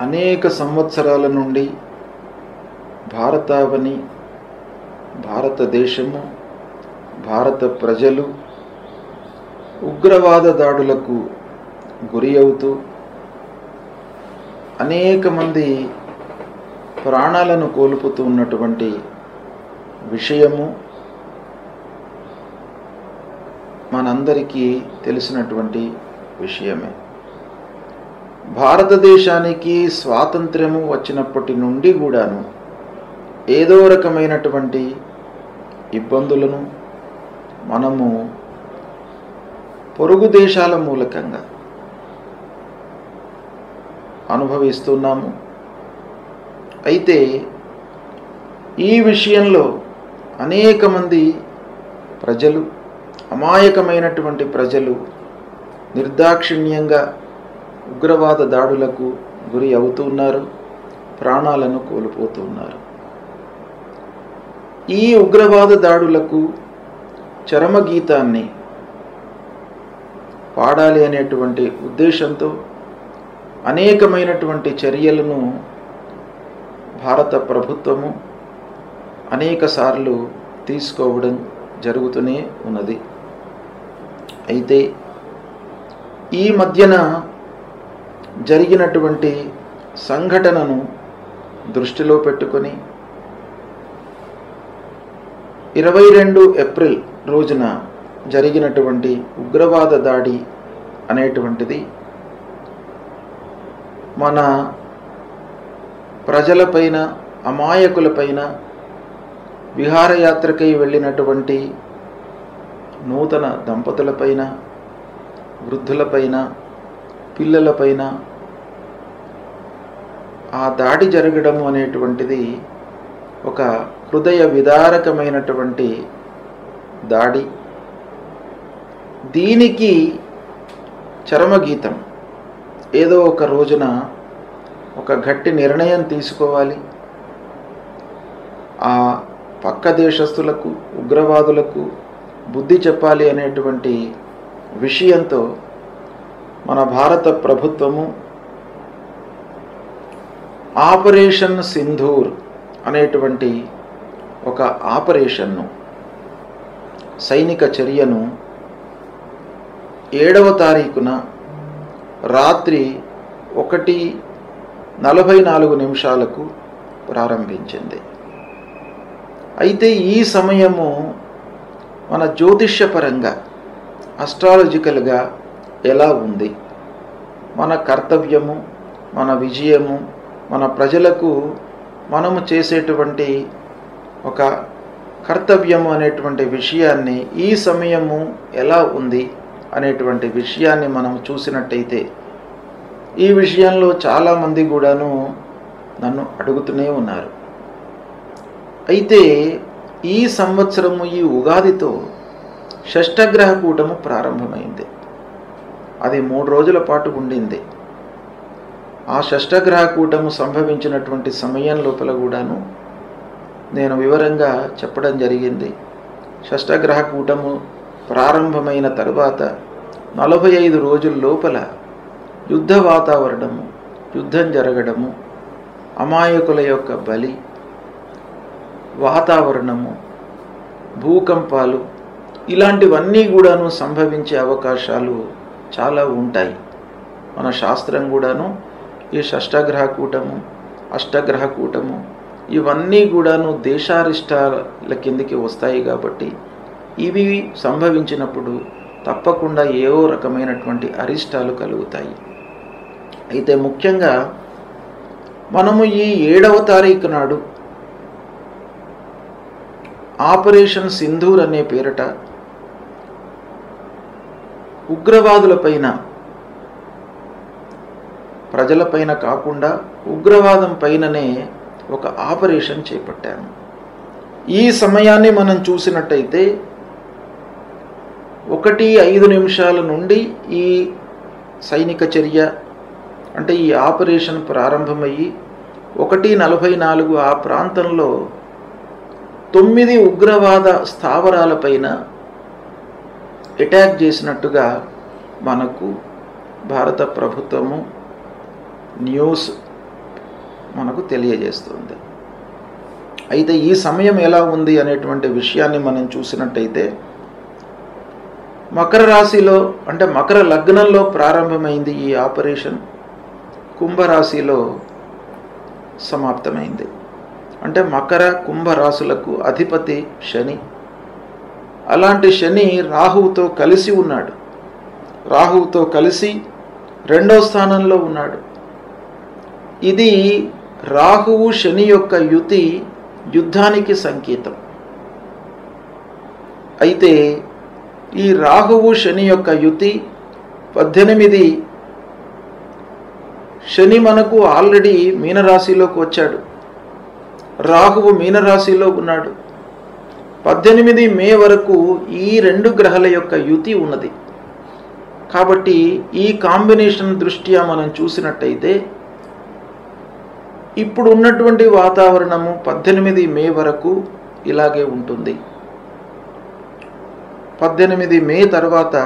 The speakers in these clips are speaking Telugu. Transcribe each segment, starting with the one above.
అనేక సంవత్సరాల నుండి భారతావని, భారతదేశము, భారత ప్రజలు ఉగ్రవాద దాడులకు గురి అవుతూ అనేక మంది ప్రాణాలను కోల్పోతూ ఉన్నటువంటి విషయము మనందరికీ తెలిసినటువంటి విషయమే. భారతదేశానికి స్వాతంత్ర్యము వచ్చినప్పటి నుండి కూడాను ఏదో రకమైనటువంటి ఇబ్బందులను మనము పొరుగు దేశాల మూలకంగా అనుభవిస్తున్నాము. అయితే ఈ విషయంలో అనేక మంది ప్రజలు, అమాయకమైనటువంటి ప్రజలు నిర్దాక్షిణ్యంగా ఉగ్రవాద దాడులకు గురి అవుతున్నారు, ప్రాణాలను కోల్పోతున్నారు. ఈ ఉగ్రవాద దాడులకు చరమగీతాన్ని పాడాలి అనేటువంటి ఉద్దేశంతో అనేకమైనటువంటి చర్యలను భారత ప్రభుత్వము అనేక సార్లు తీసుకోవడం జరుగుతూనే ఉన్నది. అయితే ఈ మధ్యన జరిగినటువంటి సంఘటనను దృష్టిలో పెట్టుకొని 22 ఏప్రిల్ రోజున జరిగినటువంటి ఉగ్రవాద దాడి అనేటువంటిది మన ప్రజలపైన, అమాయకులపైన, విహారయాత్రకై వెళ్ళినటువంటి నూతన దంపతులపైన, వృద్ధులపైన, పిల్లలపైన ఆ దాడి జరగడము అనేటువంటిది ఒక హృదయ విదారకమైనటువంటి దాడి. దీనికి చరమగీతం ఏదో ఒక రోజున ఒక గట్టి నిర్ణయం తీసుకోవాలి. ఆ పక్క దేశస్తులకు, ఉగ్రవాదులకు బుద్ధి చెప్పాలి అనేటువంటి విషయంతో మన భారత ప్రభుత్వము ఆపరేషన్ సింధూర్ అనేటువంటి ఒక ఆపరేషన్ను, సైనిక చర్యను 7వ తారీఖున రాత్రి 1:44 ప్రారంభించింది. అయితే ఈ సమయము మన జ్యోతిష్యపరంగా, అస్ట్రాలజికల్గా ఎలా ఉంది, మన కర్తవ్యము, మన విజయము, మన ప్రజలకు మనము చేసేటువంటి ఒక కర్తవ్యము అనేటువంటి విషయాన్ని, ఈ సమయము ఎలా ఉంది అనేటువంటి విషయాన్ని మనం చూసినట్టయితే, ఈ విషయంలో చాలామంది కూడాను నన్ను అడుగుతూనే ఉన్నారు. అయితే ఈ సంవత్సరము, ఈ ఉగాదితో షష్టగ్రహ కూటము ప్రారంభమైంది. అది 3 రోజుల పాటు ఉండింది. ఆ షష్టగ్రహ కూటము సంభవించినటువంటి సమయం లోపల కూడాను నేను వివరంగా చెప్పడం జరిగింది. షష్టగ్రహ కూటము ప్రారంభమైన తరువాత 45 రోజుల లోపల యుద్ధ వాతావరణము, యుద్ధం జరగడము, అమాయకుల యొక్క బలి, వాతావరణము, భూకంపాలు, ఇలాంటివన్నీ కూడాను సంభవించే అవకాశాలు చాలా ఉంటాయి. మన శాస్త్రం కూడాను ఈ షష్టగ్రహ కూటము, అష్టగ్రహ కూటము ఇవన్నీ కూడాను దేశారిష్టాల కిందికి వస్తాయి. కాబట్టి ఇవి సంభవించినప్పుడు తప్పకుండా ఏవో రకమైనటువంటి అరిష్టాలు కలుగుతాయి. అయితే ముఖ్యంగా మనము ఈ 7వ తారీఖు నాడు ఆపరేషన్ సింధూర్ అనే పేరిట ఉగ్రవాదులపైన, ప్రజలపైన కాకుండా ఉగ్రవాదం పైననే ఒక ఆపరేషన్ చేపట్టాము. ఈ సమయాన్ని మనం చూసినట్టయితే 1:05 నుండి ఈ సైనిక చర్య అంటే ఈ ఆపరేషన్ ప్రారంభమయ్యి 1:44 ఆ ప్రాంతంలో 9 ఉగ్రవాద స్థావరాలపైన అటాక్ చేసినట్టుగా మనకు భారత ప్రభుత్వము న్యూస్ మనకు తెలియజేస్తుంది. అయితే ఈ సమయం ఎలా ఉంది అనేటువంటి విషయాన్ని మనం చూసినట్టయితే, మకర రాశిలో అంటే మకర లగ్నంలో ప్రారంభమైంది ఈ ఆపరేషన్, కుంభరాశిలో సమాప్తమైంది. అంటే మకర కుంభరాశులకు అధిపతి శని. అలాంటి శని రాహువుతో కలిసి ఉన్నాడు. రాహువుతో కలిసి 2వ స్థానంలో ఉన్నాడు. ఇది రాహువు శని యొక్క యుతి యుద్ధానికి సంకేతం. అయితే ఈ రాహువు శని యొక్క యుతి 18 శని మనకు ఆల్రెడీ మీనరాశిలోకి వచ్చాడు. రాహువు మీనరాశిలో ఉన్నాడు. 18 మే వరకు ఈ 2 గ్రహాల యొక్క యుతి ఉన్నది. కాబట్టి ఈ కాంబినేషన్ దృష్ట్యా మనం చూసినట్టయితే ఇప్పుడు ఉన్నటువంటి వాతావరణము 18 మే వరకు ఇలాగే ఉంటుంది. 18 మే తర్వాత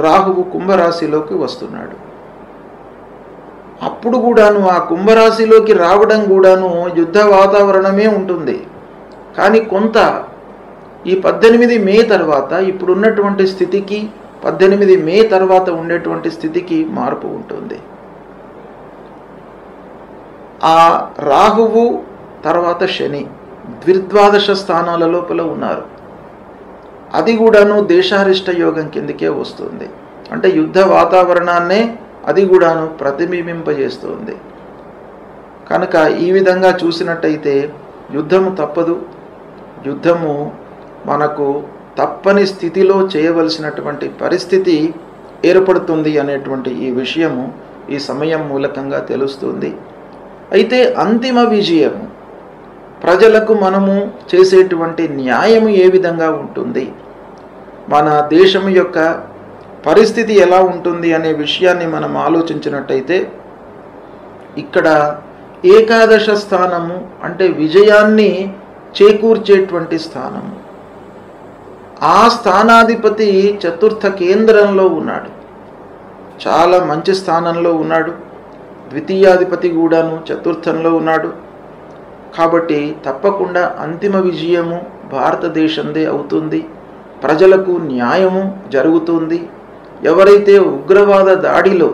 రాహువు కుంభరాశిలోకి వస్తున్నాడు. అప్పుడు కూడాను ఆ కుంభరాశిలోకి రావడం కూడాను యుద్ధ వాతావరణమే ఉంటుంది. కానీ కొంత ఈ 18 మే తర్వాత ఇప్పుడున్నటువంటి స్థితికి 18 మే తర్వాత ఉండేటువంటి స్థితికి మార్పు ఉంటుంది. ఆ రాహువు తర్వాత శని ద్విద్వాదశ స్థానాల లోపల ఉన్నారు. అది కూడాను దేశారిష్ట యోగం కిందకే వస్తుంది. అంటే యుద్ధ వాతావరణాన్నే అది కూడాను ప్రతిబింబింపజేస్తుంది. కనుక ఈ విధంగా చూసినట్టయితే యుద్ధము తప్పదు. యుద్ధము మనకు తప్పని స్థితిలో చేయవలసినటువంటి పరిస్థితి ఏర్పడుతుంది అనేటువంటి ఈ విషయము ఈ సమయం మూలకంగా తెలుస్తుంది. అయితే అంతిమ విజయము ప్రజలకు మనము చేసేటువంటి న్యాయము ఏ విధంగా ఉంటుంది, మన దేశం యొక్క పరిస్థితి ఎలా ఉంటుంది అనే విషయాన్ని మనం ఆలోచించినట్టయితే, ఇక్కడ ఏకాదశ స్థానము అంటే విజయాన్ని చేకూర్చేటువంటి స్థానము. ఆ స్థానాధిపతి చతుర్థ కేంద్రంలో ఉన్నాడు. చాలా మంచి స్థానంలో ఉన్నాడు. ద్వితీయాధిపతి కూడాను చతుర్థంలో ఉన్నాడు. కాబట్టి తప్పకుండా అంతిమ విజయము భారతదేశందే అవుతుంది. ప్రజలకు న్యాయము జరుగుతుంది. ఎవరైతే ఉగ్రవాద దాడిలో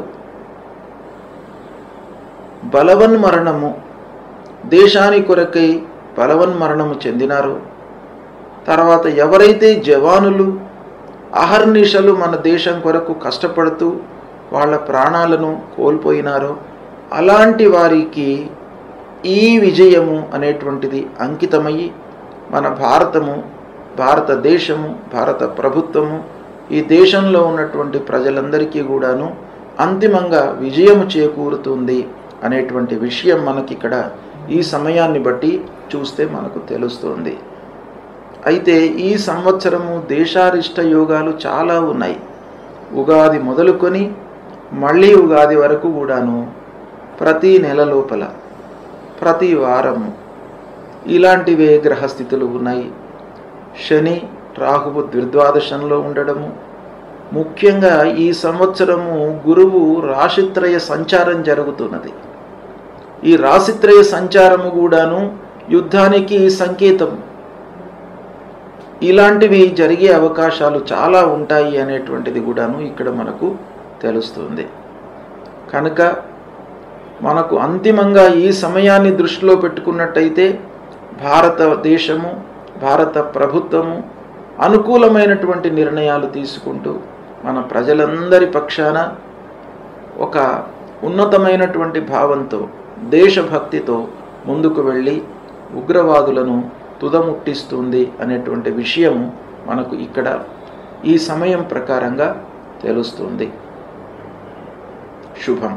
బలవన్మరణము దేశాని కొరకై బలవన్మరణము చెందినారో, తర్వాత ఎవరైతే జవానులు అహర్నిశలు మన దేశం కొరకు కష్టపడుతూ వాళ్ళ ప్రాణాలను కోల్పోయినారో, అలాంటి వారికి ఈ విజయము అనేటువంటిది అంకితమయ్యి మన భారతదేశము భారత ప్రభుత్వము ఈ దేశంలో ఉన్నటువంటి ప్రజలందరికీ కూడాను అంతిమంగా విజయము చేకూరుతుంది అనేటువంటి విషయం మనకిక్కడ ఈ సమయాన్ని బట్టి చూస్తే మనకు తెలుస్తుంది. అయితే ఈ సంవత్సరము దేశారిష్ట యోగాలు చాలా ఉన్నాయి. ఉగాది మొదలుకొని మళ్ళీ ఉగాది వరకు కూడాను ప్రతి నెల లోపల ప్రతి వారము ఇలాంటివే గ్రహస్థితులు ఉన్నాయి. శని రాహువు ద్విద్వాదశంలో ఉండడము, ముఖ్యంగా ఈ సంవత్సరము గురువు రాశిత్రయ సంచారం జరుగుతున్నది. ఈ రాశిత్రయ సంచారము కూడాను యుద్ధానికి సంకేతం. ఇలాంటివి జరిగే అవకాశాలు చాలా ఉంటాయి అనేటువంటిది కూడాను ఇక్కడ మనకు తెలుస్తుంది. కనుక మనకు అంతిమంగా ఈ సమయాన్ని దృష్టిలో పెట్టుకున్నట్టయితే భారతదేశము భారత ప్రభుత్వము అనుకూలమైనటువంటి నిర్ణయాలు తీసుకుంటూ మన ప్రజలందరి పక్షాన ఒక ఉన్నతమైనటువంటి భావంతో దేశభక్తితో ముందుకు వెళ్ళి ఉగ్రవాదులను తుదముట్టిస్తుంది అనేటువంటి విషయము మనకు ఇక్కడ ఈ సమయం ప్రకారంగా తెలుస్తుంది. శుభం.